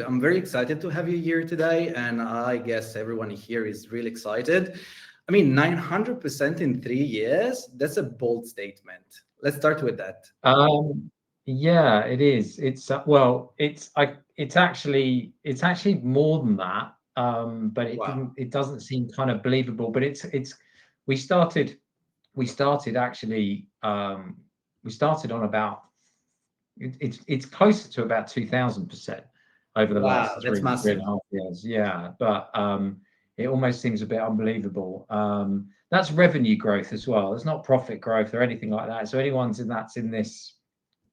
I'm very excited to have you here today, and I guess everyone here is really excited. I mean, 900% in 3 years, that's a bold statement. Let's start with that. Yeah, it is. It's well, it's actually more than that. But Wow. it doesn't seem kind of believable. But we started we started actually we started on about it's closer to about 2000% over the Wow, last that's three and massive. a half years. Yeah, but it almost seems a bit unbelievable. That's revenue growth as well. It's not profit growth or anything like that. So that's in this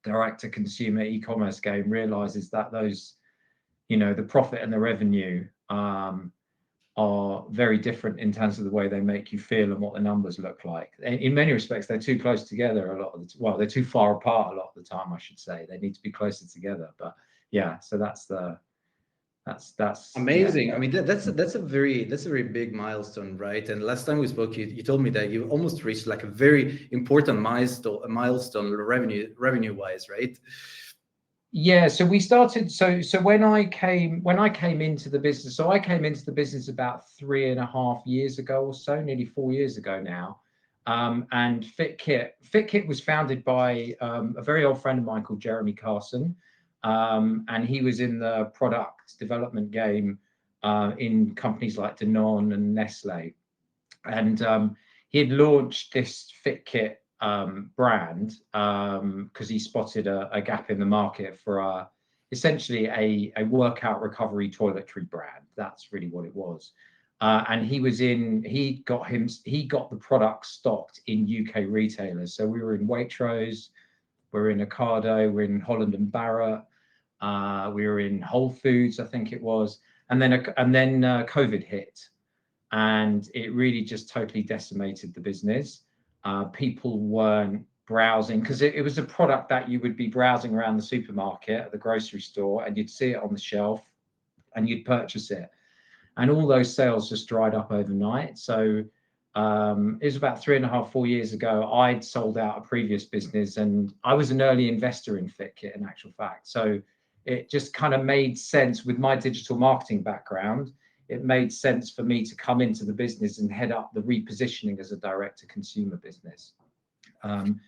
direct to consumer e-commerce game realizes that those, the profit and the revenue are very different in terms of the way they make you feel and what the numbers look like. In many respects, they're too close together a lot of the well, they're too far apart a lot of the time, I should say. They need to be closer together. But yeah, so that's yeah. Amazing. I mean, that's a very big milestone, right? And last time we spoke, you told me that you almost reached like a very important milestone revenue wise, right? Yeah, so we started. So when I came into the business, so I came into the business about 3.5 years ago or so, nearly 4 years ago now. And FitKit was founded by a very old friend of mine called Jeremy Carson, and he was in the product development game in companies like Danone and Nestle, and he had launched this FitKit brand because he spotted a gap in the market for essentially a workout recovery toiletry brand. That's really what it was. And he got the product stocked in UK retailers. So we were in Waitrose, we were in Ocado, we were in Holland and Barrett, we were in Whole Foods, I think it was, and then COVID hit, and it really just totally decimated the business. People weren't browsing because it was a product that you would be browsing around the supermarket, at the grocery store, and you'd see it on the shelf and you'd purchase it. And all those sales just dried up overnight. So it was about 3.5, 4 years ago. I'd sold out a previous business and I was an early investor in FitKit in actual fact. So it just kind of made sense with my digital marketing background. It made sense for me to come into the business and head up the repositioning as a direct to consumer business. Um,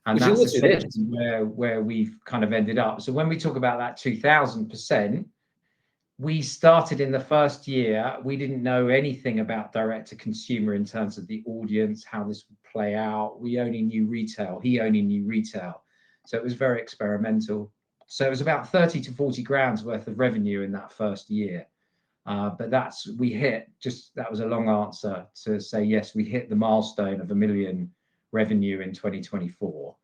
and Which is that's what you did. essentially where we've kind of ended up. So when we talk about that 2000%, we started in the first year, we didn't know anything about direct to consumer in terms of the audience, how this would play out. We only knew retail. He only knew retail. So it was very experimental. So it was about 30 to 40 grand's worth of revenue in that first year. But that was a long answer to say, yes, we hit the milestone of 1 million revenue in 2024.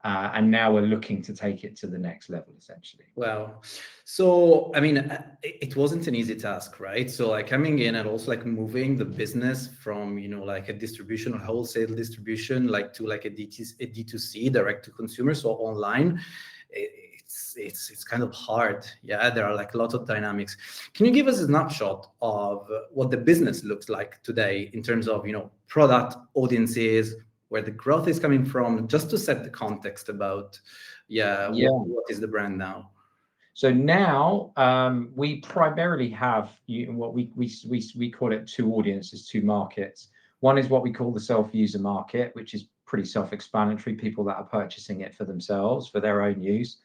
And now we're looking to take it to the next level, essentially. Wow. So, I mean, it wasn't an easy task, right? So, like coming in and also like moving the business from, like a distribution or wholesale distribution, like to like a D2C, direct to consumer, so online. It's kind of hard. Yeah, there are like a lot of dynamics. Can you give us a snapshot of what the business looks like today in terms of, product, audiences, where the growth is coming from, just to set the context about, yeah, Yeah. what is the brand now? So now we primarily have what we call it two audiences, two markets. One is what we call the self-user market, which is pretty self-explanatory, people that are purchasing it for themselves, for their own use.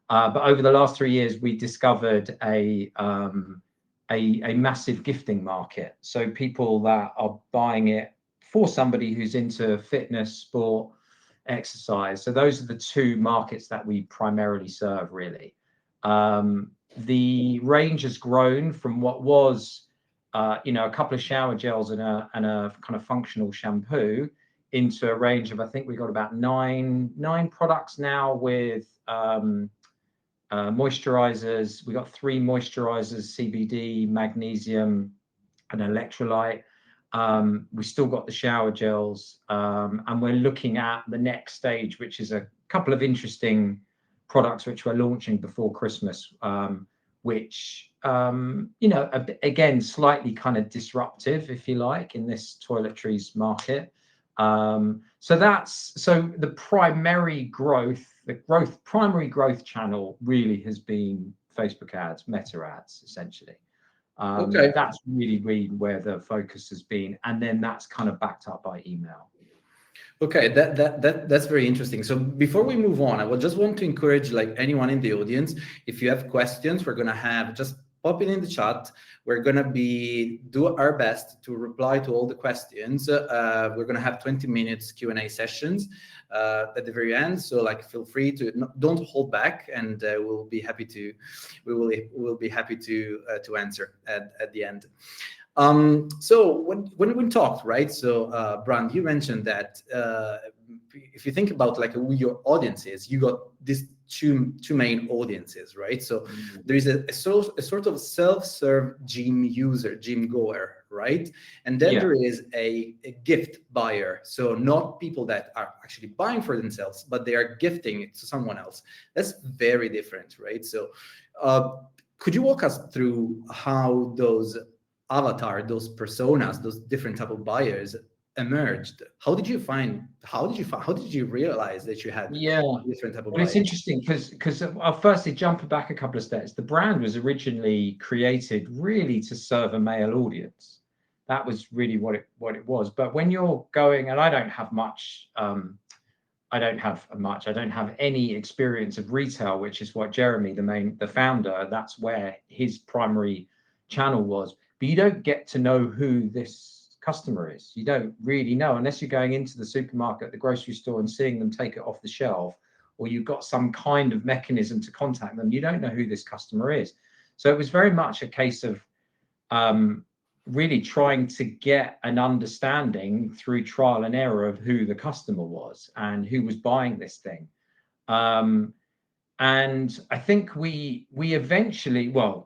But over the last 3 years, we discovered a massive gifting market. So people that are buying it for somebody who's into fitness, sport, exercise. So those are the two markets that we primarily serve, really. The range has grown from what was, a couple of shower gels and a kind of functional shampoo into a range of, I think we've got about nine products now with moisturizers. We got 3 moisturizers: CBD, magnesium, and electrolyte. We still got the shower gels, and we're looking at the next stage, which is a couple of interesting products which we're launching before Christmas, which again, slightly kind of disruptive, if you like, in this toiletries market. So the primary growth channel really has been Facebook ads, meta ads, essentially. Okay. That's really where the focus has been, and then that's kind of backed up by email. Okay, that's very interesting. So before we move on, I would just want to encourage like anyone in the audience, if you have questions, we're gonna have just pop it in the chat. We're gonna do our best to reply to all the questions. We're gonna have 20 minutes Q&A sessions at the very end. So like, feel free to don't hold back, and we'll be happy to answer at the end. So when we talked, right? So Brand, you mentioned that if you think about like who your audience is, you got these two main audiences, right? So there is a sort of self-serve gym user, gym goer, right? And then there is a gift buyer. So not people that are actually buying for themselves, but they are gifting it to someone else. That's very different, right? So could you walk us through how those those personas, those different type of buyers emerged? How did you realize that you had different type of Well, it's buyers? interesting because I'll firstly jump back a couple of steps. The brand was originally created really to serve a male audience. That was really what it was. But when you're going, and I don't have any experience of retail, which is what Jeremy, the founder, that's where his primary channel was. But you don't get to know who this customer is. You don't really know unless you're going into the supermarket, the grocery store, and seeing them take it off the shelf, or you've got some kind of mechanism to contact them. You don't know who this customer is. So it was very much a case of really trying to get an understanding through trial and error of who the customer was and who was buying this thing. And I think we eventually, well,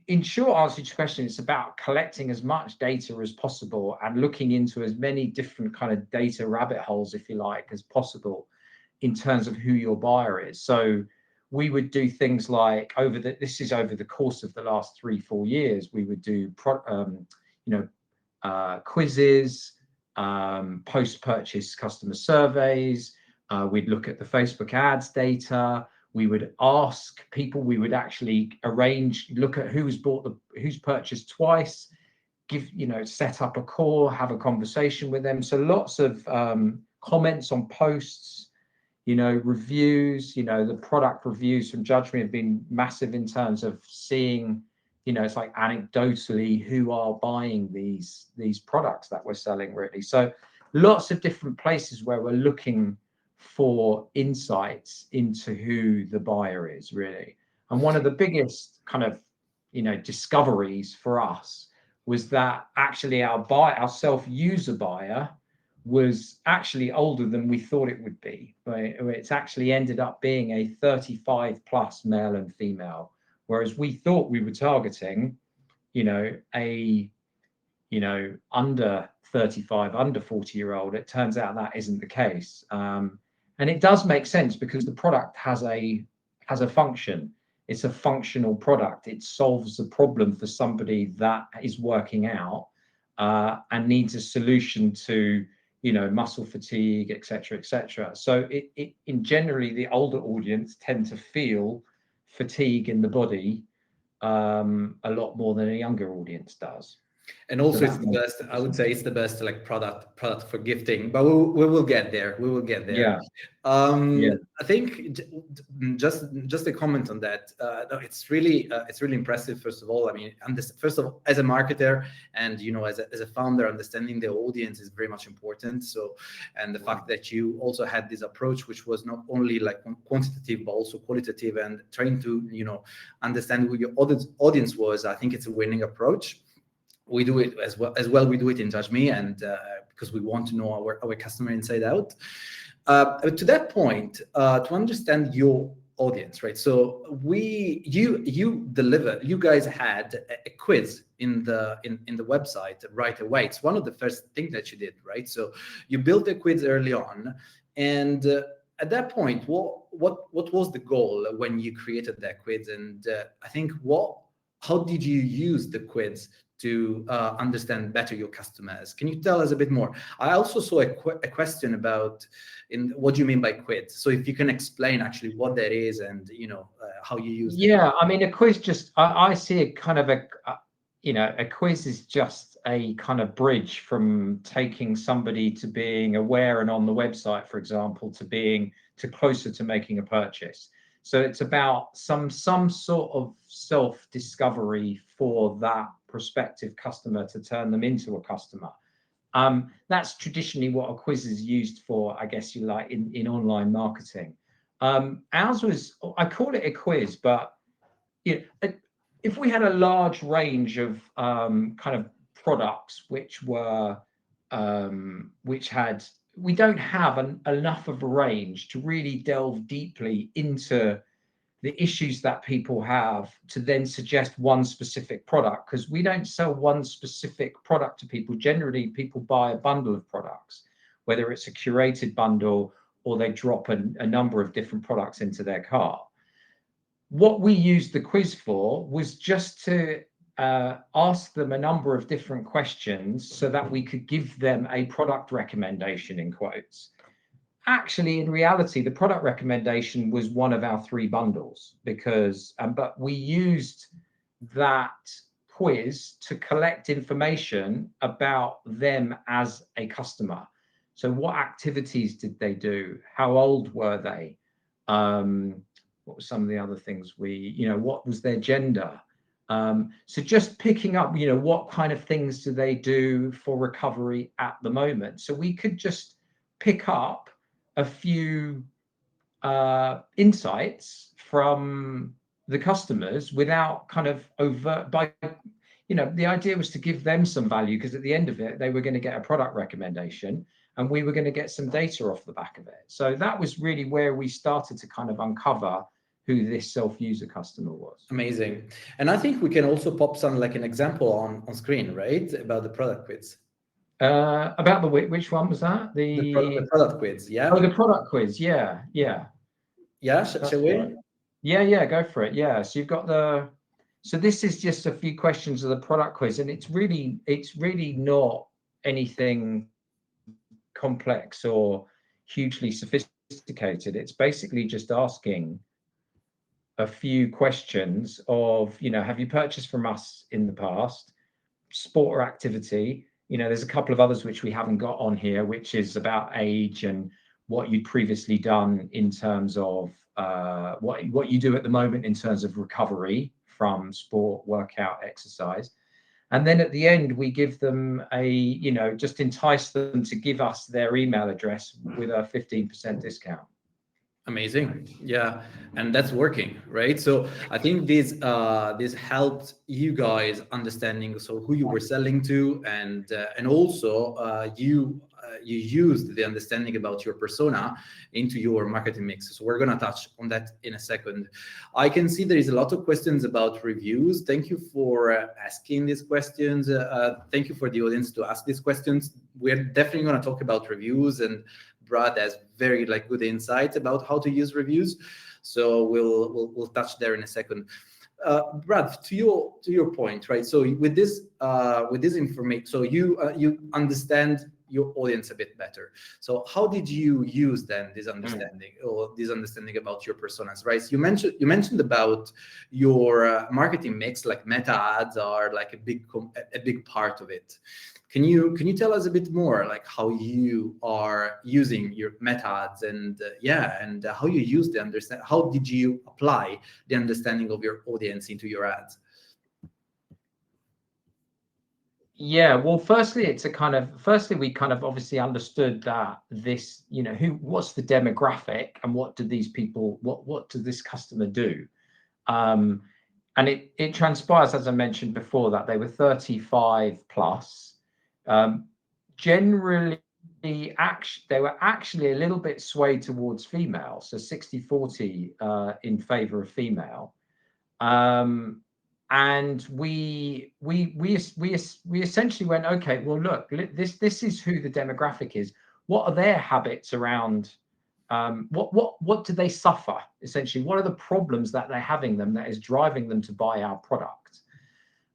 in short answer to your question, it's about collecting as much data as possible and looking into as many different kind of data rabbit holes, if you like, as possible in terms of who your buyer is. So we would do things like over the course of the last 3-4 years, we would do quizzes, post-purchase customer surveys. We'd look at the Facebook ads data. We would ask people. We would actually look at who's purchased twice, set up a call, have a conversation with them. So lots of comments on posts, reviews. The product reviews from Judge.me have been massive in terms of seeing, it's like anecdotally who are buying these products that we're selling, really. So lots of different places where we're looking for insights into who the buyer is, really. And one of the biggest kind of discoveries for us was that actually our self-user buyer was actually older than we thought it would be. It's actually ended up being a 35 plus male and female, whereas we thought we were targeting under 35, under 40-year-old. It turns out that isn't the case. And it does make sense because the product has a function. It's a functional product. It solves a problem for somebody that is working out and needs a solution to muscle fatigue, etc., etc. So in generally, the older audience tend to feel fatigue in the body a lot more than a younger audience does. And also, So it's the best. I would say it's the best like product for gifting, but we will get there. We will get there. Yeah. I think just a comment on that. No, it's really impressive. First of all, I mean, first of all, as a marketer and as a founder, understanding the audience is very much important. So, and the fact that you also had this approach, which was not only like quantitative but also qualitative, and trying to understand who your audience was, I think it's a winning approach. We do it as well. We do it in Judge.me, and because we want to know our customer inside out. To that point, to understand your audience, right? So you guys had a quiz in the website right away. It's one of the first things that you did, right? So you built a quiz early on, and at that point, what was the goal when you created that quiz? And I think what how did you use the quiz to understand better your customers? Can you tell us a bit more? I also saw a question about what do you mean by quiz? So if you can explain actually what that is and how you use it. Yeah, I mean, a quiz just I see a kind of a quiz is just a kind of bridge from taking somebody to being aware and on the website, for example, to closer to making a purchase. So it's about some sort of self-discovery for that prospective customer to turn them into a customer. That's traditionally what a quiz is used for, I guess you like, in online marketing. Ours was, I call it a quiz, but if we had a large range of kind of products which were we don't have enough of a range to really delve deeply into the issues that people have to then suggest one specific product, because we don't sell one specific product to people. Generally, people buy a bundle of products, whether it's a curated bundle or they drop a number of different products into their cart. What we used the quiz for was just to ask them a number of different questions so that we could give them a product recommendation, in quotes. Actually, in reality, the product recommendation was one of our 3 bundles, because but we used that quiz to collect information about them as a customer. So what activities did they do? How old were they? What were some of the other things what was their gender? So just picking up, what kind of things do they do for recovery at the moment? So we could just pick up a few insights from the customers without kind of overt the idea was to give them some value, because at the end of it, they were going to get a product recommendation and we were going to get some data off the back of it. So that was really where we started to kind of uncover who this self-user customer was. Amazing. And I think we can also pop some like an example on screen, right? About the product quiz. About which one was that? The product quiz, yeah? Oh, the product quiz, yeah. Yeah, shall we? Right. Yeah, go for it. Yeah, so you've got so this is just a few questions of the product quiz, and it's really not anything complex or hugely sophisticated. It's basically just asking a few questions of, have you purchased from us in the past? Sport or activity? There's a couple of others which we haven't got on here, which is about age and what you'd previously done in terms of what you do at the moment in terms of recovery from sport, workout, exercise. And then at the end, we give them just entice them to give us their email address with a 15% discount. Amazing. Yeah, and that's working, right? So I think this helped you guys understanding who you were selling to, and also you used the understanding about your persona into your marketing mix. So we're gonna touch on that in a second. I can see there is a lot of questions about reviews. Thank you for asking these questions. Thank you for the audience to ask these questions. We're definitely gonna talk about reviews, and Brad has very good insights about how to use reviews. So we'll touch there in a second. Brad, to your point, right? So with this information, so you understand your audience a bit better. So how did you use then this understanding or this understanding about your personas, right? So you mentioned about your marketing mix, like meta ads are like a big part of it. Can you tell us a bit more, like how you are using your meta ads and how you use how did you apply the understanding of your audience into your ads? Yeah, well, firstly, we kind of obviously understood that this, what's the demographic and what do these people, what does this customer do? And it transpires, as I mentioned before, that they were 35 plus. Generally, they were actually a little bit swayed towards female, so 60-40 in favor of female. And we essentially went, okay, well, look, this is who the demographic is. What are their habits around? What do they suffer? Essentially, what are the problems that they're having that is driving them to buy our product?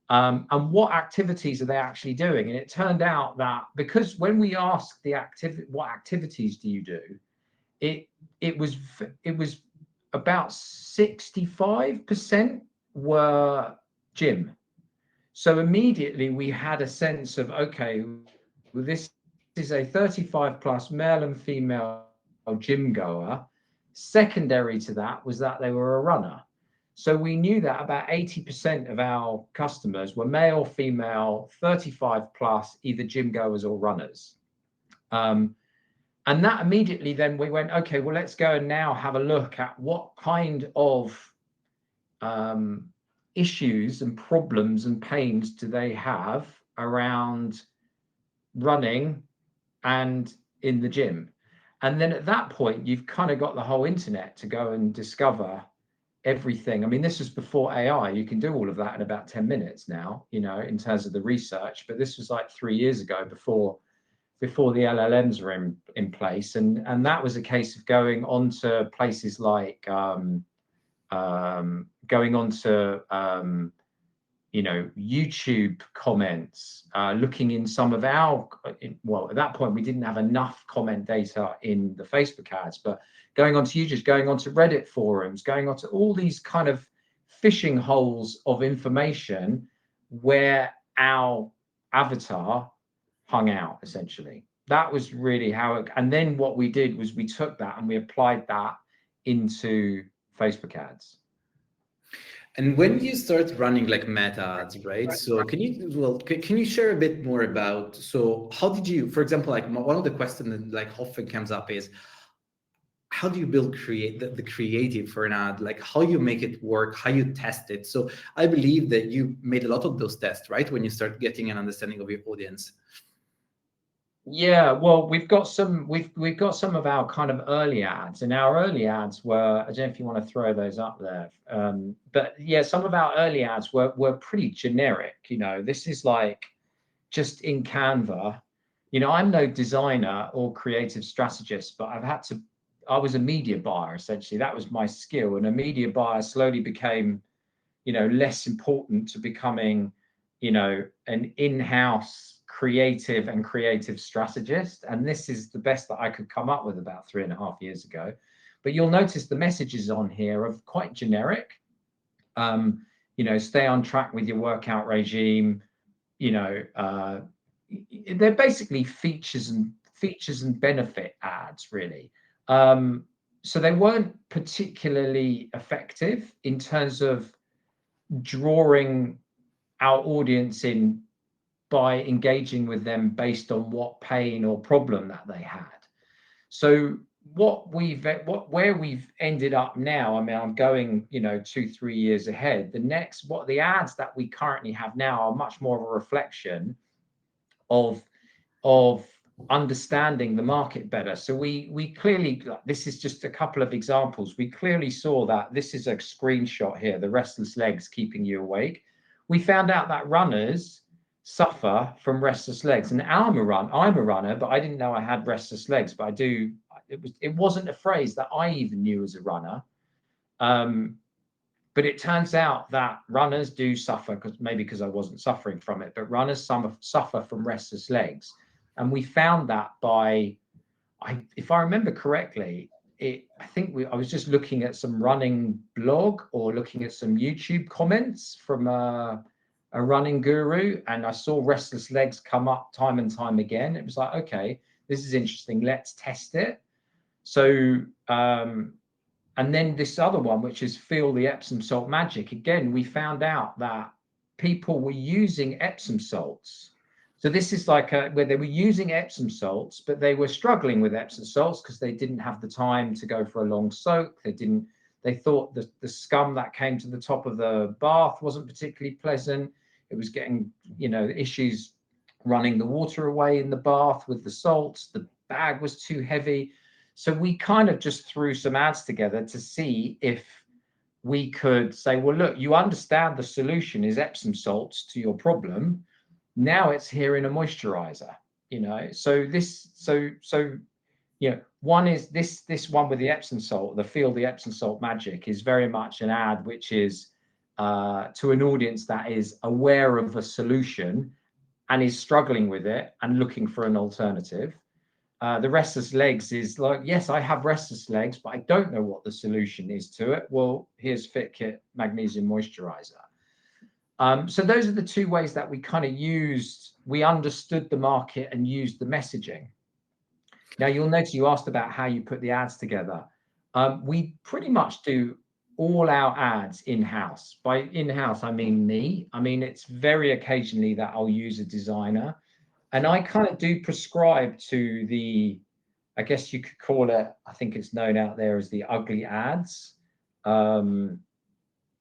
and what activities are they actually doing. And it turned out that, because when we asked what activities do you do, it was about 65% were gym. So immediately we had a sense of, okay, well, this is a 35 plus male and female gym goer. Secondary to that was that they were a runner. So we knew that about 80% of our customers were male, female, 35 plus, either gym goers or runners. And that immediately then we went, okay, well, let's go and now have a look at what kind of issues and problems and pains do they have around running and in the gym. And then at that point, you've kind of got the whole internet to go and discover everything. I mean, this was before AI. You can do all of that in about 10 minutes now, you know, in terms of the research. But this was like 3 years ago, before the LLMs were in place. And that was a case of going on to places like going on to you know, YouTube comments, looking in some of our, well, at that point we didn't have enough comment data in the Facebook ads, but going on to YouTube, going on to Reddit forums, going on to all these kind of fishing holes of information where our avatar hung out, essentially. That was really how it, and then what we did was we took that and we applied that into Facebook ads. And when you start running like meta ads, right? So can you share a bit more about, so how did you, for example, like one of the questions that like often comes up is, how do you build the creative for an ad? Like how you make it work, how you test it. So I believe that you made a lot of those tests, right? When you start getting an understanding of your audience. Yeah, well, we've got some of our kind of early ads, and our early ads were, I don't know if you want to throw those up there, but yeah, some of our early ads were pretty generic. You know, this is like just in Canva. You know, I'm no designer or creative strategist, but I was a media buyer, essentially. That was my skill, and a media buyer slowly became, you know, less important to becoming, you know, an in-house creative strategist. And this is the best that I could come up with about 3.5 years ago. But you'll notice the messages on here are quite generic. You know, stay on track with your workout regime. You know, they're basically features and benefit ads, really. So they weren't particularly effective in terms of drawing our audience in by engaging with them based on what pain or problem that they had. So where we've ended up now, I mean, I'm going, you know, 2-3 years ahead. The ads that we currently have now are much more of a reflection of understanding the market better. So we clearly, this is just a couple of examples. We clearly saw that this is a screenshot here, the restless legs keeping you awake. We found out that runners suffer from restless legs, and I'm a runner, but I didn't know I had restless legs, but I do. It wasn't a phrase that I even knew as a runner. But it turns out that runners do suffer, because I wasn't suffering from it, but runners suffer from restless legs. And we found that if I remember correctly, I was just looking at some running blog or looking at some YouTube comments from a running guru, and I saw restless legs come up time and time again. It was like, okay, this is interesting. Let's test it. So, and then this other one, which is feel the Epsom salt magic. Again, we found out that people were using Epsom salts. So this is like where they were using Epsom salts, but they were struggling with Epsom salts because they didn't have the time to go for a long soak. They thought the scum that came to the top of the bath wasn't particularly pleasant. It was getting, you know, issues running the water away in the bath with the salts. The bag was too heavy. So we kind of just threw some ads together to see if we could say, well, look, you understand the solution is Epsom salts to your problem. Now it's here in a moisturizer, you know. So you know, one is this one with the Epsom salt, the feel the Epsom salt magic, is very much an ad which is to an audience that is aware of a solution and is struggling with it and looking for an alternative. The restless legs is like, yes, I have restless legs, but I don't know what the solution is to it. Well, here's FitKit Magnesium Moisturizer. So those are the two ways that we kind of used, we understood the market and used the messaging. Now, you'll notice you asked about how you put the ads together. We pretty much do all our ads in-house. By in-house, I mean me. I mean, it's very occasionally that I'll use a designer. And I kind of do prescribe to the, I guess you could call it, I think it's known out there as the ugly ads kind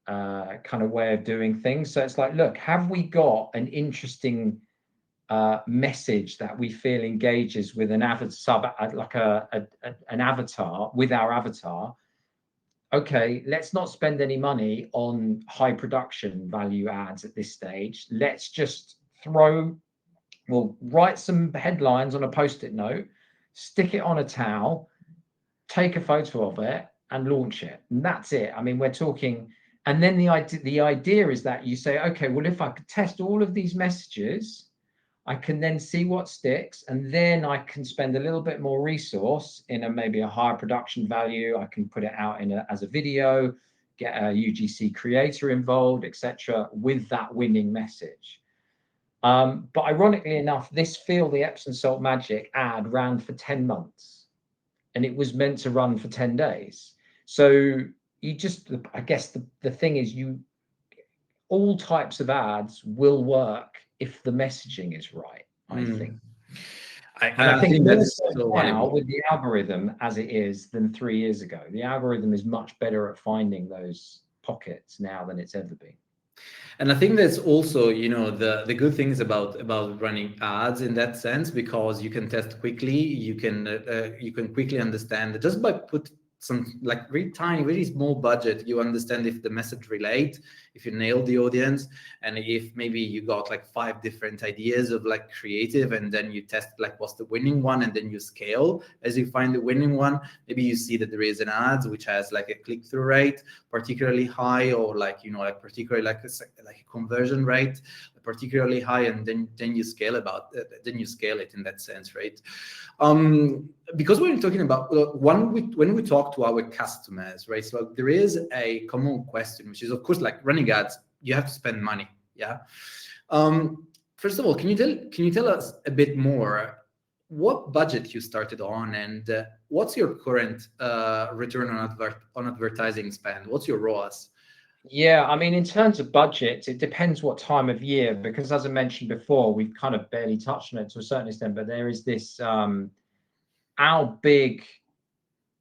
of way of doing things. So it's like, look, have we got an interesting message that we feel engages with an avatar, like an avatar, with our avatar? Okay, let's not spend any money on high production value ads at this stage. Let's just we'll write some headlines on a post-it note, stick it on a towel, take a photo of it and launch it. And that's it. I mean, we're talking, and then the idea is that you say, okay, well, if I could test all of these messages, I can then see what sticks, and then I can spend a little bit more resource in maybe a higher production value. I can put it out as a video, get a UGC creator involved, etc., with that winning message. But ironically enough, this Feel the Epsom Salt Magic ad ran for 10 months and it was meant to run for 10 days. So you just, I guess the thing is, all types of ads will work if the messaging is right, I think. I think that's so now with the algorithm as it is than 3 years ago. The algorithm is much better at finding those pockets now than it's ever been. And I think that's also, the good things about running ads in that sense, because you can test quickly, you can quickly understand just by put some like very tiny, very small budget, you understand if the message relate, if you nail the audience, and if maybe you got like 5 different ideas of like creative, and then you test like what's the winning one, and then you scale as you find the winning one. Maybe you see that there is an ad which has like a click-through rate particularly high, or like like particularly like a conversion rate particularly high, and then you scale it in that sense, right? Because we're talking about when we talk to our customers, right? So there is a common question, which is, of course, like running ads, you have to spend money. Yeah. First of all, can you tell us a bit more what budget you started on, and what's your current return on advertising spend? What's your ROAS? Yeah, I mean, in terms of budget, it depends what time of year, because as I mentioned before, we've kind of barely touched on it to a certain extent, but there is this, our big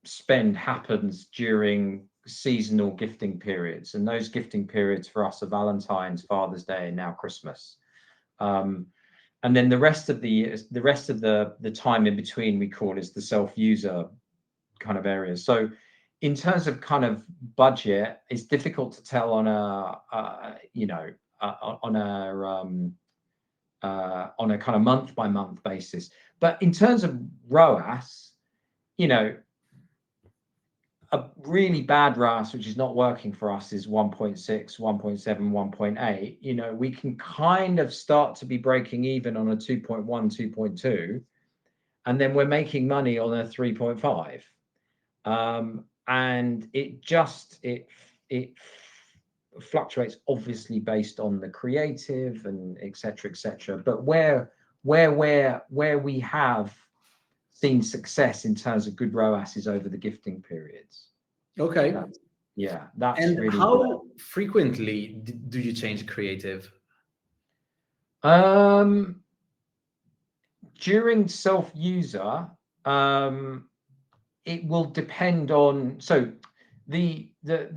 spend happens during seasonal gifting periods. And those gifting periods for us are Valentine's, Father's Day, and now Christmas. And then the rest of the time in between we call is the self-user kind of area. So in terms of kind of budget, it's difficult to tell on a kind of month by month basis. But in terms of ROAS, a really bad ROAS, which is not working for us, is 1.6, 1.7, 1.8. We can kind of start to be breaking even on a 2.1, 2.2, and then we're making money on a 3.5. And it fluctuates obviously based on the creative and et cetera, but where we have seen success in terms of good ROAS is over the gifting periods. Okay. That's and really how frequently do you change creative? During self-user, it will depend on, so the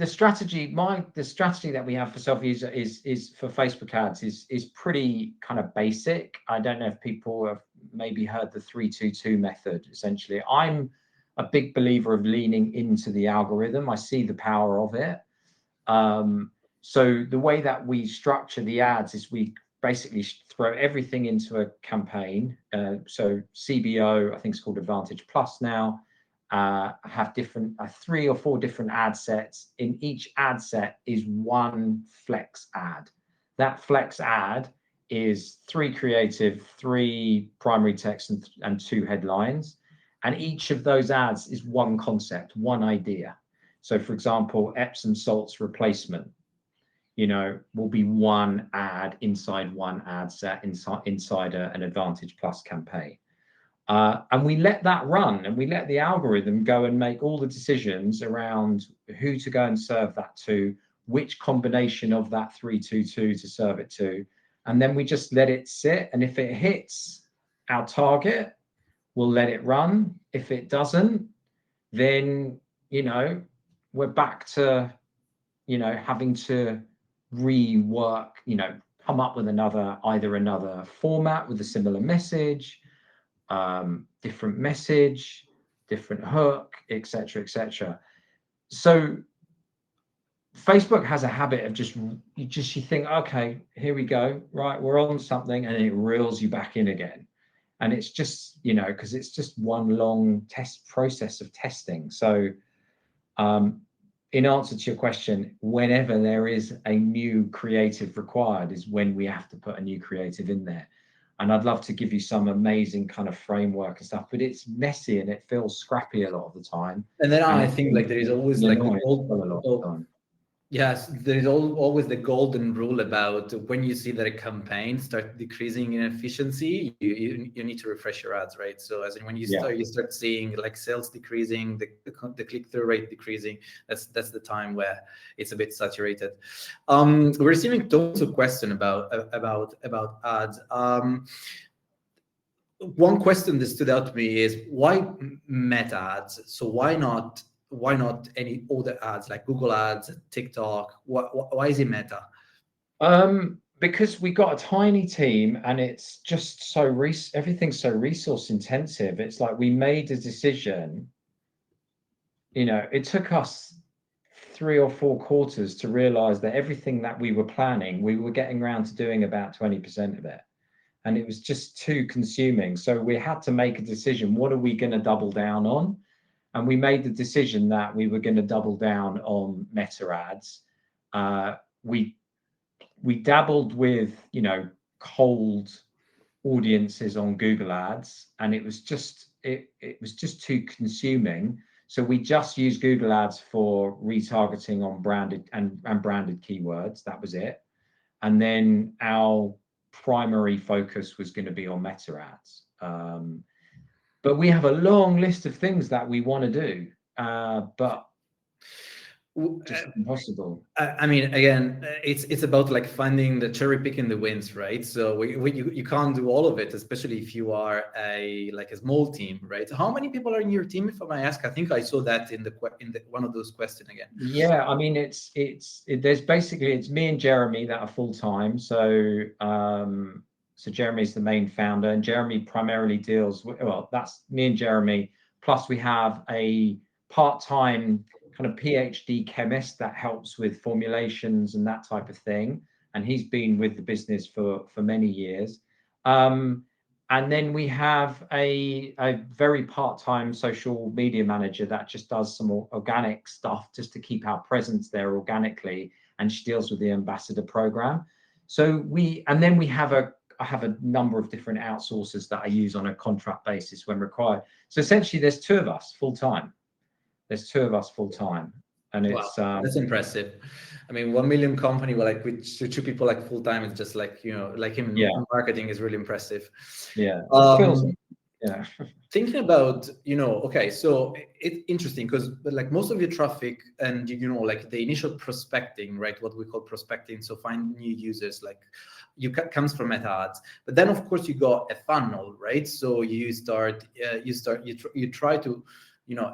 strategy that we have for self-user is for Facebook ads is pretty kind of basic. I don't know if people have maybe heard the 3-2-2 method. Essentially, I'm a big believer of leaning into the algorithm. I see the power of it. So the way that we structure the ads is we basically throw everything into a campaign. So CBO, I think it's called Advantage Plus now. have different 3 or 4 different ad sets. In each ad set is one flex ad. That flex ad is 3 creative, 3 primary text, and 2 headlines. And each of those ads is one concept, one idea. So for example, Epsom salts replacement, will be one ad inside one ad set inside an Advantage Plus campaign. And we let that run, and we let the algorithm go and make all the decisions around who to go and serve that to, which combination of that 322 to serve it to. And then we just let it sit. And if it hits our target, we'll let it run. If it doesn't, then, we're back to, having to rework, come up with either another format with a similar message, different message, different hook, etc., etc. So Facebook has a habit of you think, okay, here we go, right, we're on something, and it reels you back in again. And it's just, because it's just one long process of testing. So in answer to your question, whenever there is a new creative required is when we have to put a new creative in there. And I'd love to give you some amazing kind of framework and stuff, but it's messy and it feels scrappy a lot of the time. And then I think like there is always like yes, there is always the golden rule about when you see that a campaign start decreasing in efficiency, you need to refresh your ads, right? So as in when you start seeing like sales decreasing, the click-through rate decreasing, that's the time where it's a bit saturated. We're receiving tons of questions about ads. One question that stood out to me is why meta ads? So why not any other ads like Google ads, TikTok? Why is it meta? Because we got a tiny team and it's just everything's so resource intensive. It's like we made a decision, it took us 3 or 4 quarters to realize that everything that we were planning, we were getting around to doing about 20% of it. And it was just too consuming. So we had to make a decision. What are we going to double down on? And we made the decision that we were going to double down on meta ads. We dabbled with, cold audiences on Google ads, and it was just too consuming. So we just used Google ads for retargeting on branded and branded keywords. That was it. And then our primary focus was going to be on meta ads. But we have a long list of things that we want to do, but just impossible. I mean, again, it's about like finding the cherry picking the wins, right? So you can't do all of it, especially if you are a small team, right? How many people are in your team, if I may ask? I think I saw that in the one of those questions again. Yeah, I mean, it's me and Jeremy that are full time. So Jeremy's the main founder, and Jeremy primarily deals with, that's me and Jeremy. Plus we have a part-time kind of PhD chemist that helps with formulations and that type of thing. And he's been with the business for many years. And then we have a very part-time social media manager that just does some organic stuff just to keep our presence there organically. And she deals with the ambassador program. So I have a number of different outsourcers that I use on a contract basis when required. So essentially there's 2 of us full time. And it's that's impressive. I mean, 1 million company with 2 people full time is just in marketing is really impressive. Yeah. Thinking about, okay, so it's interesting because most of your traffic and the initial prospecting, right? What we call prospecting, so find new users, comes from meta ads. But then of course you got a funnel, right? So you try to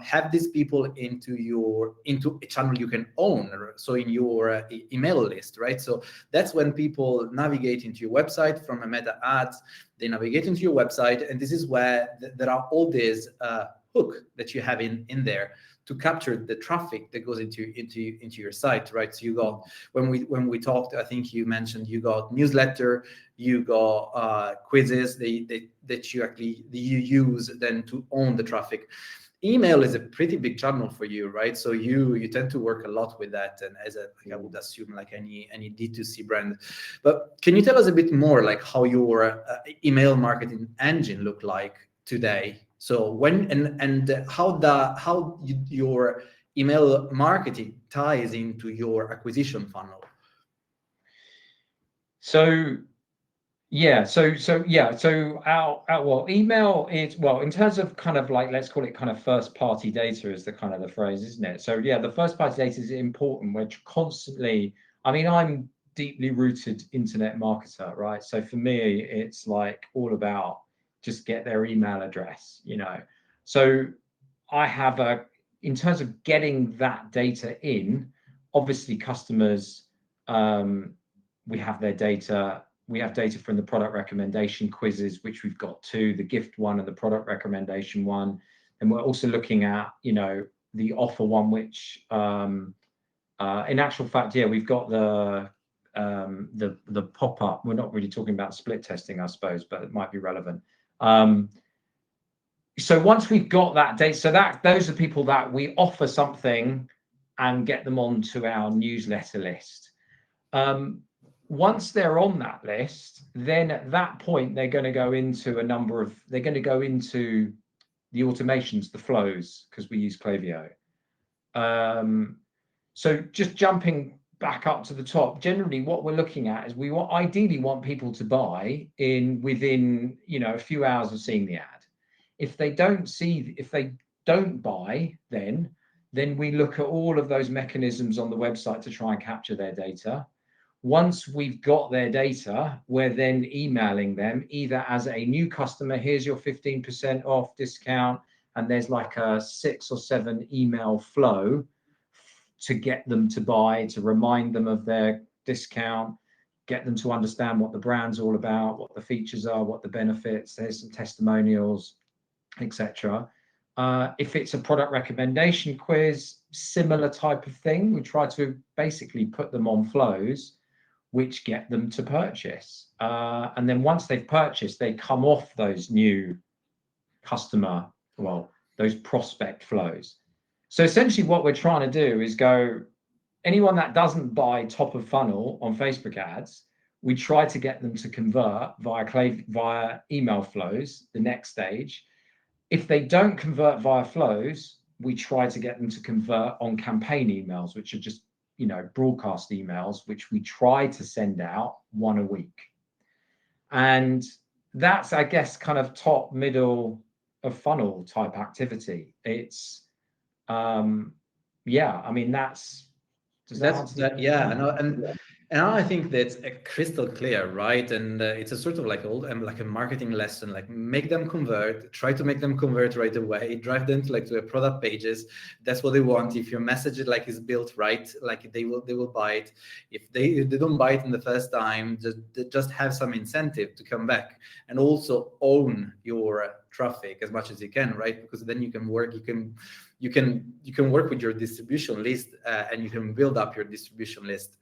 have these people into a channel you can own, so in your email list, right? So that's when people navigate into your website from a meta ads. They navigate into your website, and this is where there are all these hook that you have in there to capture the traffic that goes into your site, right? So you got, when we talked, I think you mentioned you got newsletter, you got quizzes that you use then to own the traffic. email is a pretty big channel for you, right? So you tend to work a lot with that, and as a, like I would assume, like any D2C brand. But can you tell us a bit more, like how your email marketing engine look like today? So when and your email marketing ties into your acquisition funnel. So our email is, well, in terms of kind of like, let's call it kind of first party data is the kind of the phrase, isn't it? So yeah, the first party data is important, which constantly, I mean, I'm deeply rooted internet marketer, right? So for me, it's like all about just get their email address, you know. So I have in terms of getting that data in, obviously customers, we have their data. We have data from the product recommendation quizzes, which we've got two, the gift one and the product recommendation one. And we're also looking at, you know, the offer one, which in actual fact, yeah, we've got the pop-up. We're not really talking about split testing, I suppose, but it might be relevant. So once we've got that data, so that those are people that we offer something and get them onto our newsletter list. Once they're on that list, then at that point, they're going to go into they're going to go into the automations, the flows, because we use Klaviyo. So just jumping back up to the top, generally what we're looking at is ideally want people to buy within, you know, a few hours of seeing the ad. If they don't buy, then we look at all of those mechanisms on the website to try and capture their data. Once we've got their data, we're then emailing them either as a new customer, here's your 15% off discount, and there's like a 6 or 7 email flow to get them to buy, to remind them of their discount, get them to understand what the brand's all about, what the features are, what the benefits, there's some testimonials, etc. If it's a product recommendation quiz, similar type of thing, we try to basically put them on flows which get them to purchase. And then once they've purchased, they come off those new customer, well, those prospect flows. So essentially what we're trying to do is go, anyone that doesn't buy top of funnel on Facebook ads, we try to get them to convert via email flows, the next stage. If they don't convert via flows, we try to get them to convert on campaign emails, which are just, you know, broadcast emails, which we try to send out 1 a week. And that's, I guess, kind of top, middle of funnel type activity. It's, yeah, I mean, that's yeah, and I think that's crystal clear, right? And it's a sort of like like a marketing lesson, like make them convert, try to make them convert right away, drive them to a product pages. That's what they want. If your message is built right, like they will buy it. If they don't buy it in the first time, just have some incentive to come back, and also own your traffic as much as you can, right? Because then you can work work with your distribution list, and you can build up your distribution list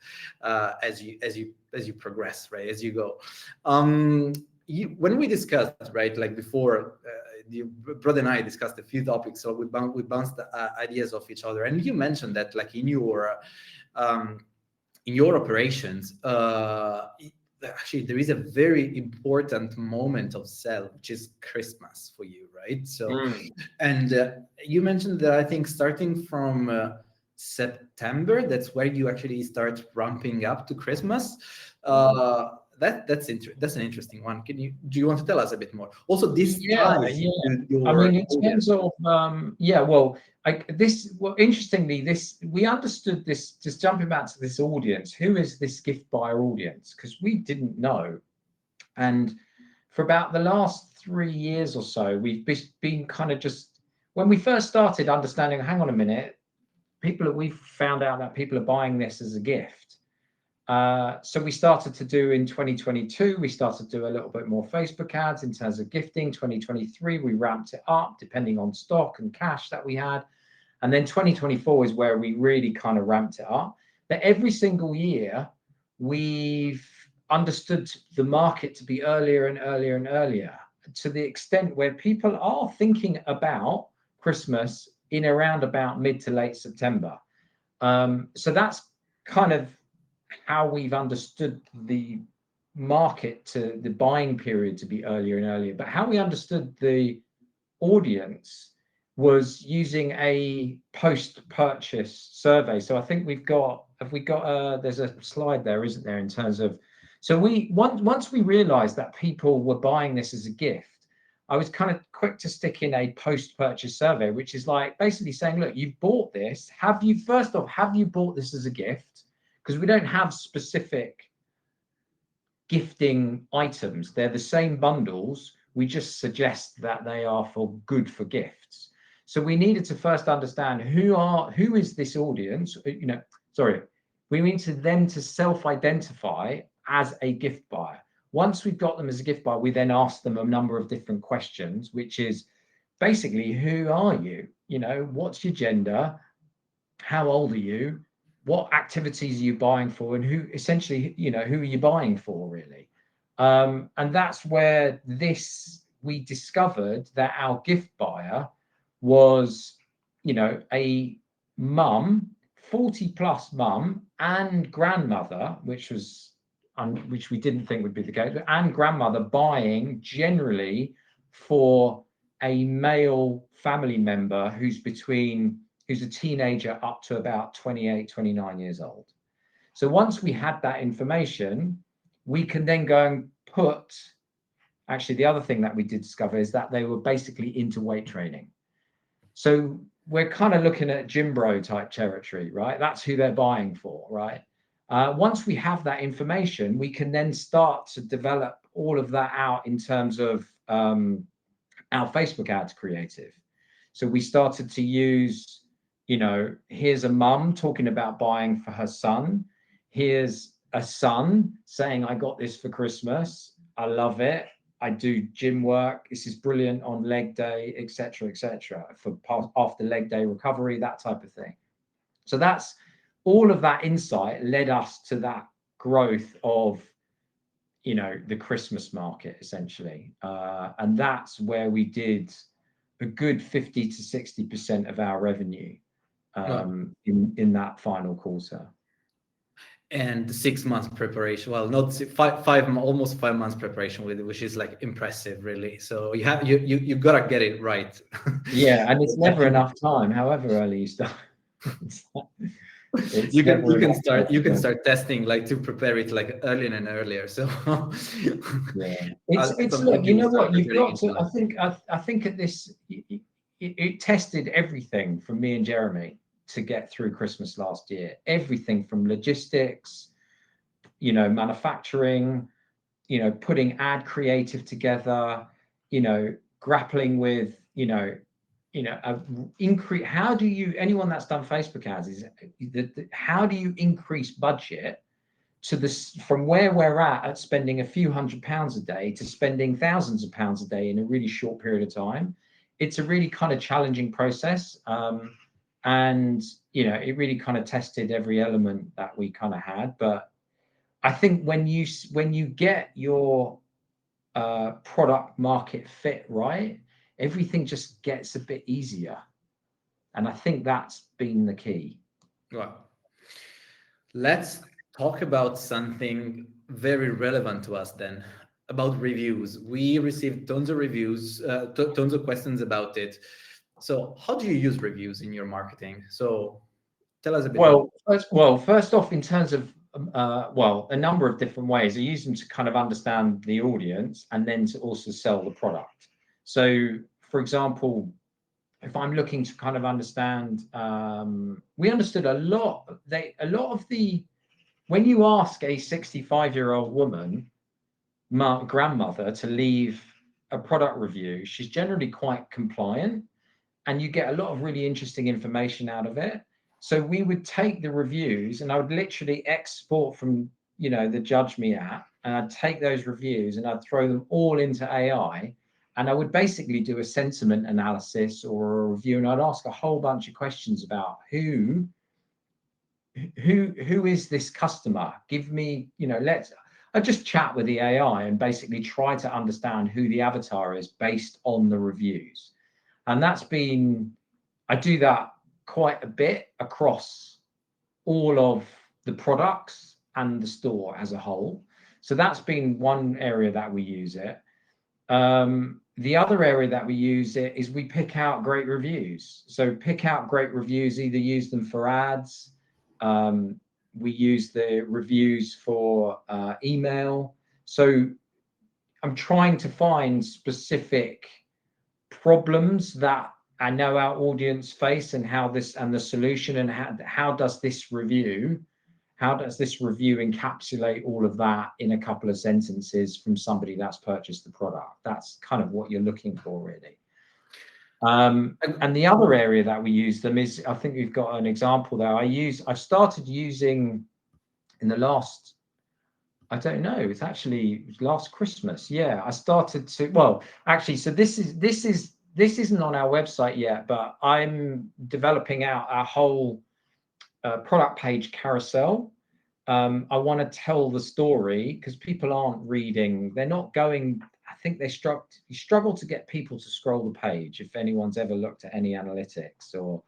as you progress, right, as you go. When we discussed, right, like before, Brad and I discussed a few topics, so we bounced ideas off each other, and you mentioned that like in your operations, actually there is a very important moment of sale, which is Christmas for you, right? So and you mentioned that I think starting from September, that's where you actually start ramping up to Christmas. That's an interesting one. Do you want to tell us a bit more? Also, this ties to I mean, in terms of interestingly, we understood this, just jumping back to this audience, who is this gift buyer audience? Because we didn't know. And for about the last 3 years or so, we've been kind of just, when we first started understanding, hang on a minute, we found out that people are buying this as a gift. So we started to do in 2022, we started to do a little bit more Facebook ads in terms of gifting. 2023, we ramped it up depending on stock and cash that we had. And then 2024 is where we really kind of ramped it up. But every single year, we've understood the market to be earlier and earlier and earlier, to the extent where people are thinking about Christmas in around about mid to late September. So that's kind of how we've understood the market, to the buying period to be earlier and earlier. But how we understood the audience was using a post-purchase survey. So I think there's a slide there, isn't there, in terms of, so once we realized that people were buying this as a gift, I was kind of quick to stick in a post-purchase survey, which is like basically saying, look, you've bought this. Have you bought this as a gift? Because we don't have specific gifting items. They're the same bundles. We just suggest that they are good for gifts. So we needed to first understand who is this audience, we need to them to self-identify as a gift buyer. Once we've got them as a gift buyer, we then ask them a number of different questions, which is basically, who are you? What's your gender? How old are you? What activities are you buying for? And who are you buying for, really? And that's where we discovered that our gift buyer was, a mum, 40+ mum and grandmother, which we didn't think would be the case, and grandmother buying generally for a male family member who's a teenager up to about 28, 29 years old. So once we had that information, we can then go and actually, the other thing that we did discover is that they were basically into weight training. So we're kind of looking at gym bro type territory, right? That's who they're buying for, right? Once we have that information, we can then start to develop all of that out in terms of our Facebook ads creative. So we started to use, here's a mum talking about buying for her son. Here's a son saying, I got this for Christmas. I love it. I do gym work. This is brilliant on leg day, etc., for after leg day recovery, that type of thing. So that's all of that insight led us to that growth of, the Christmas market, essentially. And that's where we did a good 50 to 60% of our revenue in that final quarter. And 6 months preparation, well, not five, almost 5 months preparation with it, which is like impressive, really. So you gotta get it right. Yeah, and it's never enough time, however early you start. You can start testing, like, to prepare it like earlier and earlier. So yeah, it's look, you know what, you've got to, I think at this, it tested everything from me and Jeremy to get through Christmas last year. Everything from logistics, manufacturing, putting ad creative together, grappling with, increase. How do you, anyone that's done Facebook ads, is how do you increase budget to this, from where we're at spending a few £100s a day to spending thousands of pounds a day in a really short period of time? It's a really kind of challenging process. And, it really kind of tested every element that we kind of had. But I think when you get your product market fit right, everything just gets a bit easier. And I think that's been the key. Well, let's talk about something very relevant to us then, about reviews. We received tons of reviews, tons of questions about it. So how do you use reviews in your marketing? So tell us a bit. First off, in terms of, a number of different ways. I use them to kind of understand the audience and then to also sell the product. So, for example, if I'm looking to kind of understand, we understood a lot of the, when you ask a 65-year-old woman, grandmother, to leave a product review, she's generally quite compliant, and you get a lot of really interesting information out of it. So we would take the reviews and I would literally export from, the Judge.me app, and I'd take those reviews and I'd throw them all into AI, and I would basically do a sentiment analysis or a review, and I'd ask a whole bunch of questions about who is this customer? Give me, I just chat with the AI and basically try to understand who the avatar is based on the reviews. And I do that quite a bit across all of the products and the store as a whole. So that's been one area that we use it. The other area that we use it is we pick out great reviews. So pick out great reviews, either use them for ads. We use the reviews for email. So I'm trying to find specific problems that I know our audience face, and how this, and the solution, and how does this review encapsulate all of that in a couple of sentences from somebody that's purchased the product. That's kind of what you're looking for, really. And the other area that we use them is, I think we've got an example there. I've started using in the last, I don't know, it's actually last Christmas. Yeah, I started to, well, actually, so this isn't on our website yet, but I'm developing out our whole product page carousel. I want to tell the story because people aren't reading. They're not going. I think you struggle to get people to scroll the page. If anyone's ever looked at any analytics or,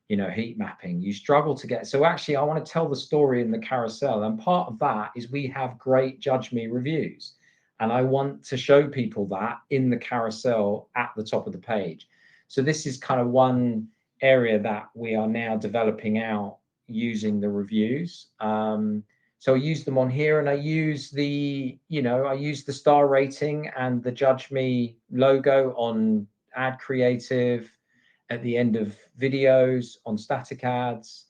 heat mapping, you struggle to get. So actually, I want to tell the story in the carousel, and part of that is we have great Judge.me reviews, and I want to show people that in the carousel at the top of the page. So this is kind of one area that we are now developing out using the reviews. So I use them on here, and I use the star rating and the Judge.me logo on ad creative, at the end of videos, on static ads,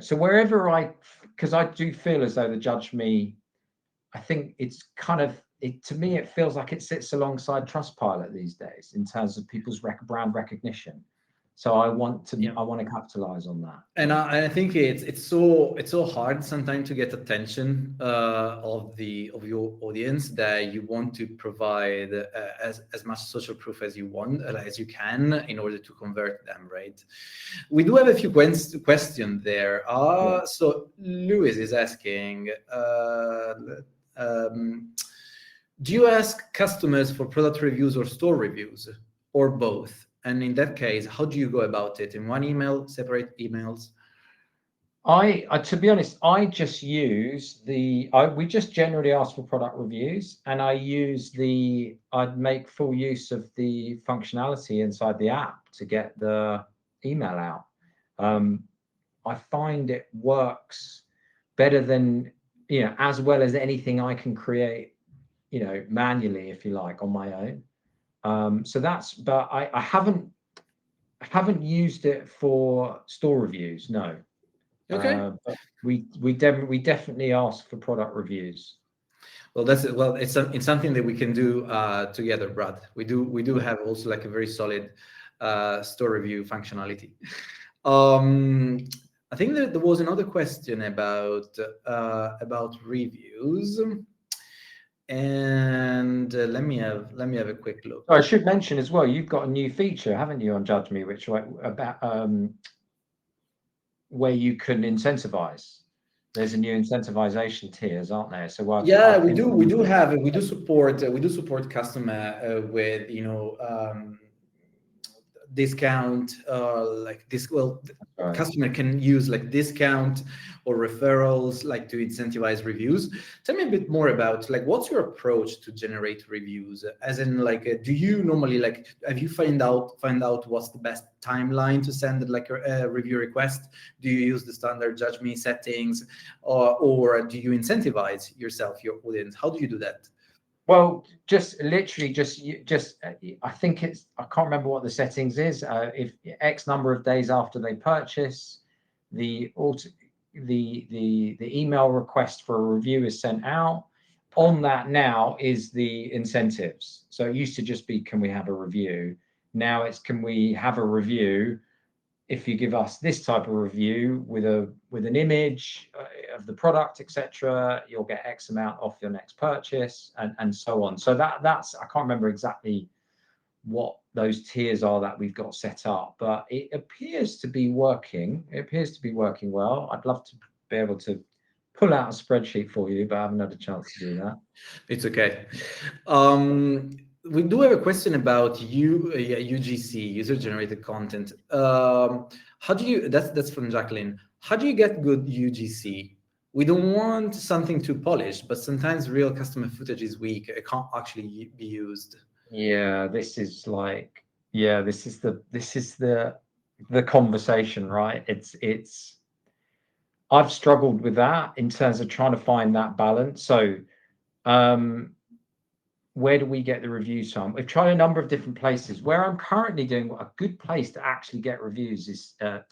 so wherever because I do feel as though the Judge.me, I think it's kind of, to me, it feels like it sits alongside Trustpilot these days in terms of people's brand recognition. So I want to capitalize on that. And I think it's so hard sometimes to get attention of your audience, that you want to provide as much social proof as you want, as you can, in order to convert them, right? We do have a few questions there. So Lewis is asking, do you ask customers for product reviews or store reviews, or both? And in that case, how do you go about it? In one email, separate emails? To be honest, I just use we just generally ask for product reviews, and I'd make full use of the functionality inside the app to get the email out. I find it works better than, as well as anything I can create, manually, if you like, on my own. But I haven't used it for store reviews, no. Okay. But we definitely ask for product reviews. Well, it's something that we can do together, Brad. We do have also like a very solid store review functionality. I think that there was another question about reviews. And let me have a quick look. I should mention as well, you've got a new feature, haven't you, on Judge.me, which about where you can incentivize. There's a new incentivization tiers, aren't there? So we do support customer with discount, like this. Well, right. Customer can use like discount or referrals, like to incentivize reviews. Tell me a bit more about like what's your approach to generate reviews? As in, like, do you normally have you find out what's the best timeline to send like a review request? Do you use the standard Judge.me settings, or do you incentivize yourself, your audience? How do you do that? Well, just literally, I think I can't remember what the settings is. If X number of days after they purchase, the email request for a review is sent out. On that now is the incentives. So it used to just be, can we have a review? Now it's, can we have a review? If you give us this type of review with an image of the product, etc., you'll get X amount off your next purchase, and so on. So that's, I can't remember exactly what those tiers are that we've got set up, but it appears to be working. It appears to be working well. I'd love to be able to pull out a spreadsheet for you, but I haven't had a chance to do that. It's okay. we do have a question about UGC, user generated content. How do you, that's from Jacqueline. How do you get good UGC? We don't want something too polished, but sometimes real customer footage is weak. It can't actually be used. Yeah, this is the conversation, right? It's I've struggled with that in terms of trying to find that balance. So where do we get the reviews from? We've tried a number of different places. Where I'm currently doing a good place to actually get reviews is, to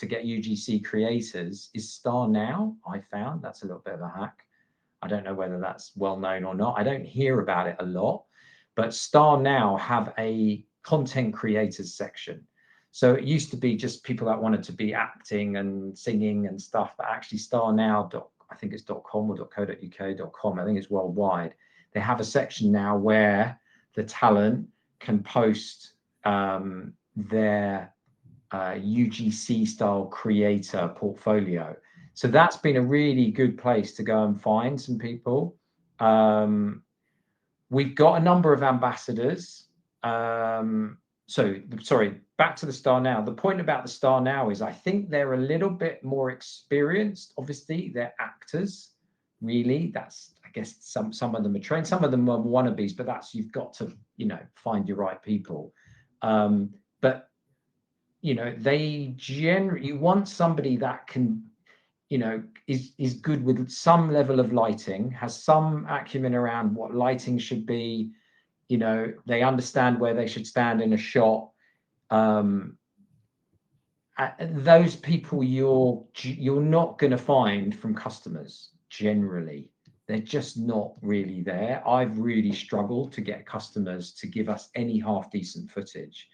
get UGC creators is Star Now. I found that's a little bit of a hack. I don't know whether that's well known or not. I don't hear about it a lot, but Star Now have a content creators section. So it used to be just people that wanted to be acting and singing and stuff, but actually Star Now, I think it's .com or .co.uk.com. I think it's worldwide. They have a section now where the talent can post their UGC style creator portfolio. So that's been a really good place to go and find some people. We've got a number of ambassadors. Sorry, back to the Star Now. The point about the Star Now is I think they're a little bit more experienced. Obviously, they're actors. Really, that's, I guess some of them are trained, some of them are wannabes, but that's, you've got to, find your right people. But they generally, you want somebody that can, is good with some level of lighting, has some acumen around what lighting should be. They understand where they should stand in a shot. Those people you're not going to find from customers generally. They're just not really there. I've really struggled to get customers to give us any half decent footage.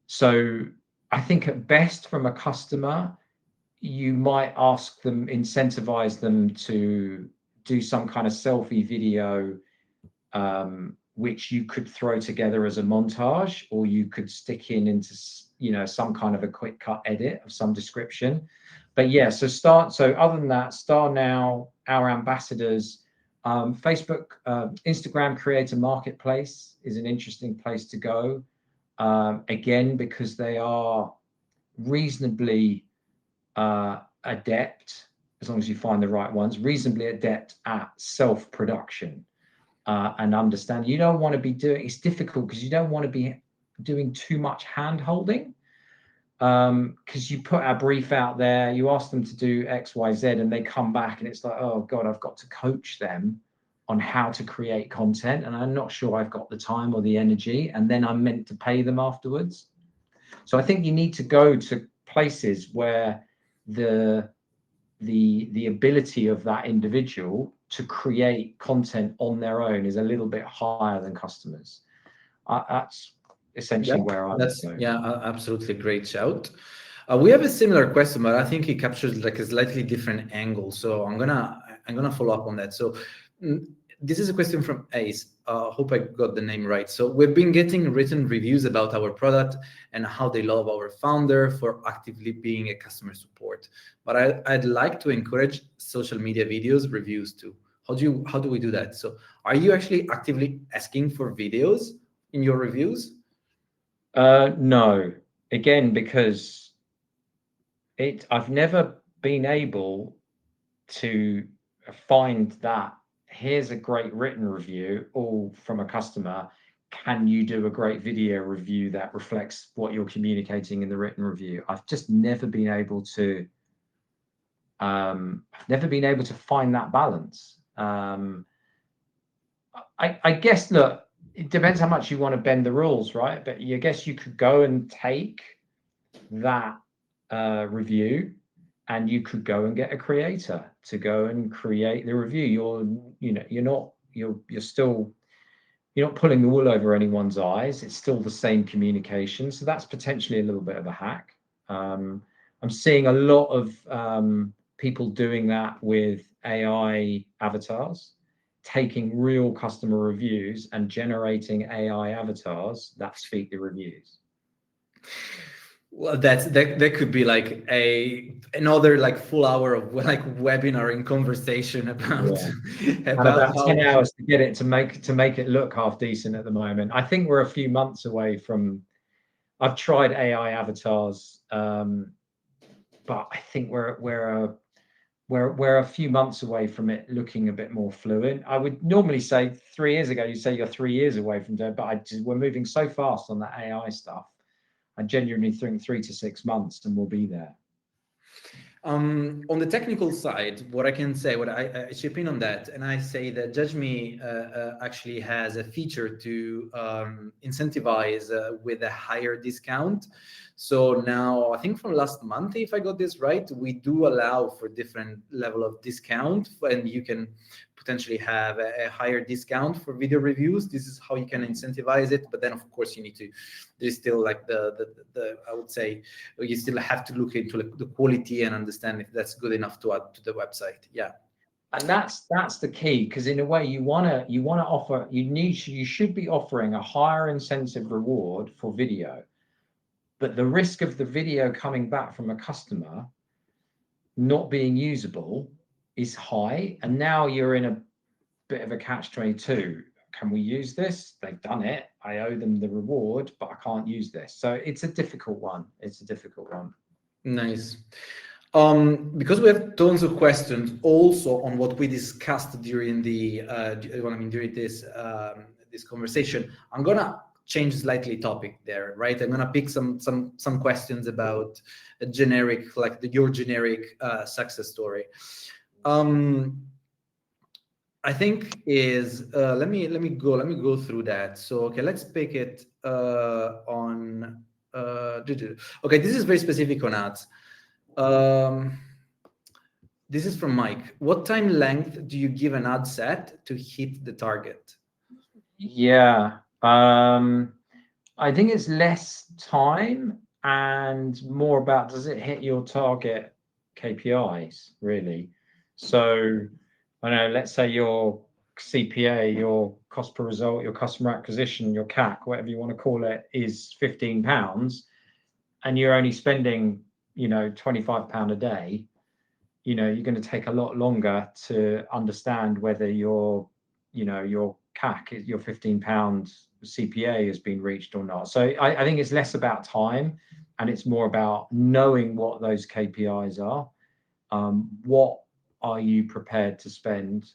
So I think at best from a customer, you might ask them, incentivize them to do some kind of selfie video, which you could throw together as a montage, or you could stick into some kind of a quick cut edit of some description. But yeah, so other than that, Star Now, our ambassadors, Facebook, Instagram Creator Marketplace is an interesting place to go. Again, because they are reasonably adept, as long as you find the right ones, reasonably adept at self-production. And understand you don't want to be doing, it's difficult because you don't want to be doing too much hand holding, because you put a brief out there, you ask them to do XYZ, and they come back and it's like, oh God, I've got to coach them on how to create content, and I'm not sure I've got the time or the energy, and then I'm meant to pay them afterwards. So I think you need to go to places where the ability of that individual to create content on their own is a little bit higher than customers. That's essentially where I that's go. Absolutely great shout. We have a similar question, but I think it captures like a slightly different angle. So I'm gonna follow up on that. So this is a question from Ace. Hope I got the name right. So we've been getting written reviews about our product and how they love our founder for actively being a customer support. But I'd like to encourage social media videos reviews too. How do we do that? So are you actually actively asking for videos in your reviews? No, again, because I've never been able to find that here's a great written review all from a customer. Can you do a great video review that reflects what you're communicating in the written review? I've just never been able to find that balance. I guess, look, it depends how much you want to bend the rules, right? But I guess you could go and take that review, and you could go and get a creator to go and create the review. You're not pulling the wool over anyone's eyes. It's still the same communication. So that's potentially a little bit of a hack. I'm seeing a lot of people doing that with AI avatars, taking real customer reviews and generating AI avatars that speak the reviews. Well, that could be like another like full hour of like webinar and conversation about Yeah. And about about 10 how. hours to get it to make it look half decent at the moment. I think we're a few months away from. I've tried AI avatars, but I think we're a few months away from it looking a bit more fluent. I would normally say 3 years ago, you say you're 3 years away from it, but we're moving so fast on that AI stuff. I genuinely think 3 to 6 months and we'll be there. On the technical side, what I can say, what I chip in on that, and I say that Judge.me actually has a feature to incentivize with a higher discount. So now, I think from last month, if I got this right, we do allow for different level of discount, and you can potentially have a higher discount for video reviews. This is how you can incentivize it. But then, of course, you need to. There's still like the I would say you still have to look into like the quality and understand if that's good enough to add to the website. Yeah. And that's the key, because in a way you wanna offer, you should be offering a higher incentive reward for video, but the risk of the video coming back from a customer not being usable is high, and now you're in a bit of a catch-22. Can we use this? They've done it. I owe them the reward, but I can't use this. So it's a difficult one. It's a difficult one. Nice. Because we have tons of questions also on what we discussed during the during this conversation, I'm gonna change slightly topic there, right? I'm gonna pick some questions about a generic, like your generic success story. I think is let me go through that. So okay, let's pick it on okay, this is very specific on ads. This is from Mike. What time length do you give an ad set to hit the target? Yeah, I think it's less time and more about, does it hit your target KPIs really? So I don't know, let's say your CPA, your cost per result, your customer acquisition, your CAC, whatever you want to call it, is £15, and you're only spending, £25 a day. You're going to take a lot longer to understand whether your CAC, your £15 CPA has been reached or not. So I think it's less about time and it's more about knowing what those KPIs are. What are you prepared to spend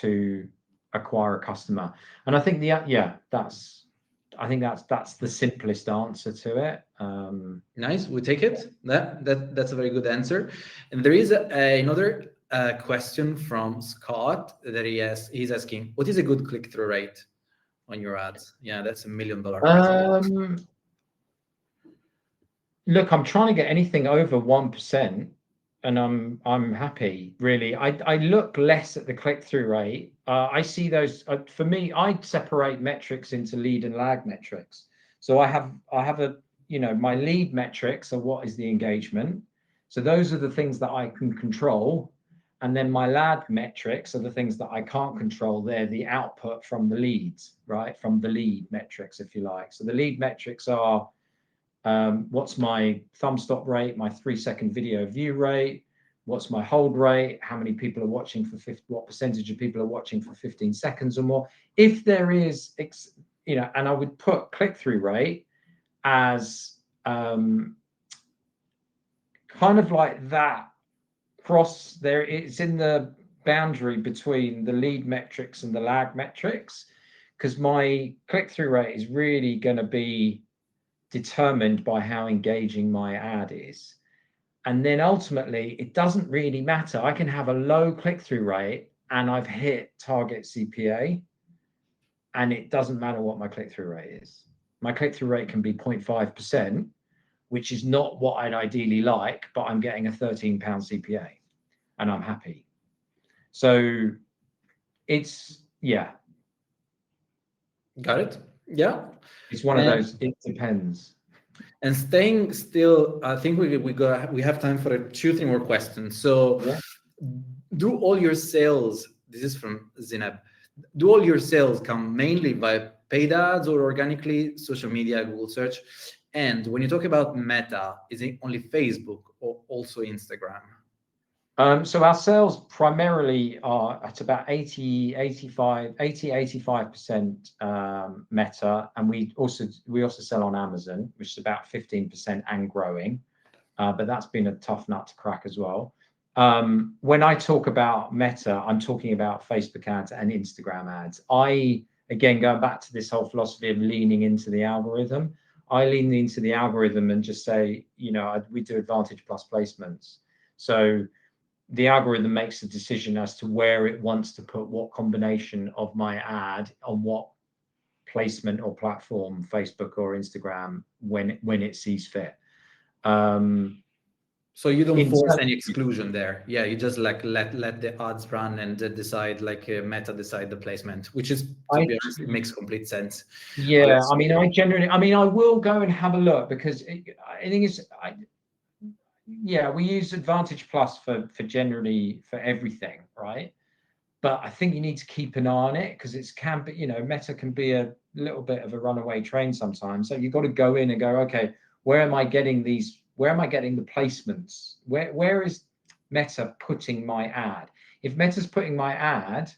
to acquire a customer? And I think that's the simplest answer to it. Nice, we take it. That's a very good answer. And there is another question from Scott that he's asking, what is a good click-through rate on your ads? Yeah, that's $1 million question. Look, I'm trying to get anything over 1%, and I'm happy. Really, I look less at the click-through rate. I see those. For me, I separate metrics into lead and lag metrics. So I have a my lead metrics are what is the engagement. So those are the things that I can control. And then my lag metrics are the things that I can't control. They're the output from the leads, right? From the lead metrics, if you like. So the lead metrics are what's my thumb stop rate, my 3-second video view rate, what's my hold rate, how many people are watching for what percentage of people are watching for 15 seconds or more. If there is, and I would put click-through rate as kind of like that cross there. It's in the boundary between the lead metrics and the lag metrics, because my click-through rate is really going to be determined by how engaging my ad is. And then ultimately, it doesn't really matter. I can have a low click-through rate and I've hit target CPA, and it doesn't matter what my click-through rate is. My click-through rate can be 0.5%, which is not what I'd ideally like, but I'm getting a £13 CPA and I'm happy. So it's, Got it. Yeah. It's one of those, it depends. And staying still, I think we have time for 2-3 more questions. So do all your sales, this is from Zineb, do all your sales come mainly by paid ads or organically, social media, Google search? And when you talk about Meta, is it only Facebook or also Instagram? So our sales primarily are at about 85% Meta, and we also sell on Amazon, which is about 15% and growing. But that's been a tough nut to crack as well. When I talk about Meta, I'm talking about Facebook ads and Instagram ads. Again, going back to this whole philosophy of leaning into the algorithm, I lean into the algorithm and just say, we do Advantage Plus placements. So the algorithm makes a decision as to where it wants to put what combination of my ad on what placement or platform, Facebook or Instagram, when it sees fit. So you don't force any exclusion there. Yeah, you just like let the ads run and decide, like Meta decide the placement, which is, to be honest, it makes complete sense. Yeah, I mean, I will go and have a look, because I think we use Advantage Plus for generally for everything, right? But I think you need to keep an eye on it, because Meta can be a little bit of a runaway train sometimes. So you've got to go in and go, okay, where am I getting these? Where am I getting the placements? Where is Meta putting my ad? If Meta's putting my ad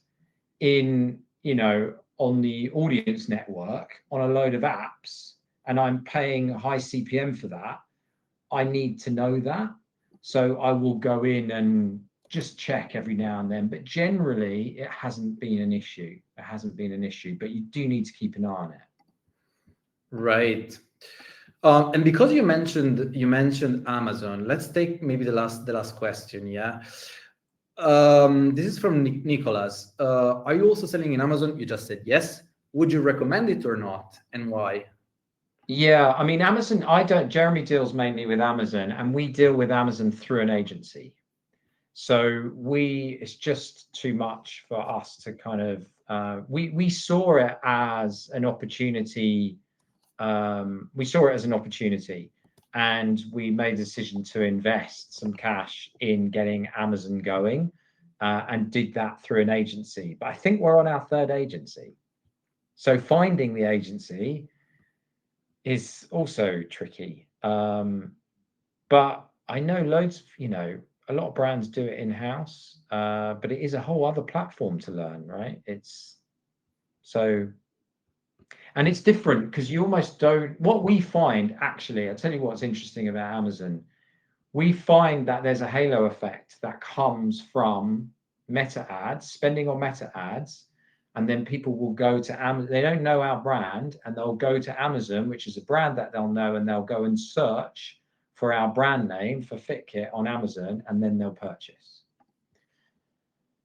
in, on the audience network on a load of apps, and I'm paying high CPM for that, I need to know that. So I will go in and just check every now and then. But generally, it hasn't been an issue. But you do need to keep an eye on it. Right. And because you mentioned Amazon, let's take maybe the last question. Yeah. This is from Nicholas. Are you also selling in Amazon? You just said yes. Would you recommend it or not, and why? Yeah, I mean, Amazon, Jeremy deals mainly with Amazon, and we deal with Amazon through an agency. So it's just too much for us to kind of, we saw it as an opportunity. And we made a decision to invest some cash in getting Amazon going, and did that through an agency. But I think we're on our third agency. So finding the agency is also tricky. But I know loads, a lot of brands do it in-house, but it is a whole other platform to learn, right? And it's different, because you almost don't, what we find, actually, I'll tell you what's interesting about Amazon. We find that there's a halo effect that comes from Meta ads, spending on Meta ads, and then people will go to Amazon. They don't know our brand, and they'll go to Amazon, which is a brand that they'll know, and they'll go and search for our brand name for FitKit on Amazon, and then they'll purchase.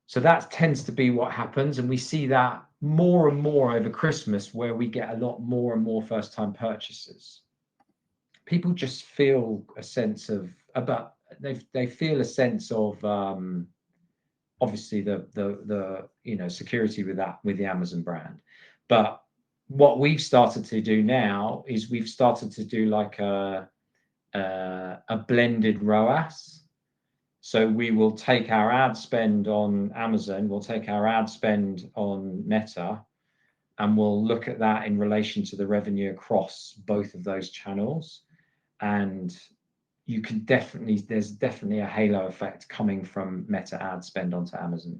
So that tends to be what happens, and we see that more and more over Christmas, where we get a lot more and more first-time purchases. People just feel a sense of they feel a sense of obviously the security with the Amazon brand. But what we've started to do now is we've started to do like a blended ROAS. So we will take our ad spend on Amazon, we'll take our ad spend on Meta, and we'll look at that in relation to the revenue across both of those channels. And there's definitely a halo effect coming from Meta ad spend onto Amazon.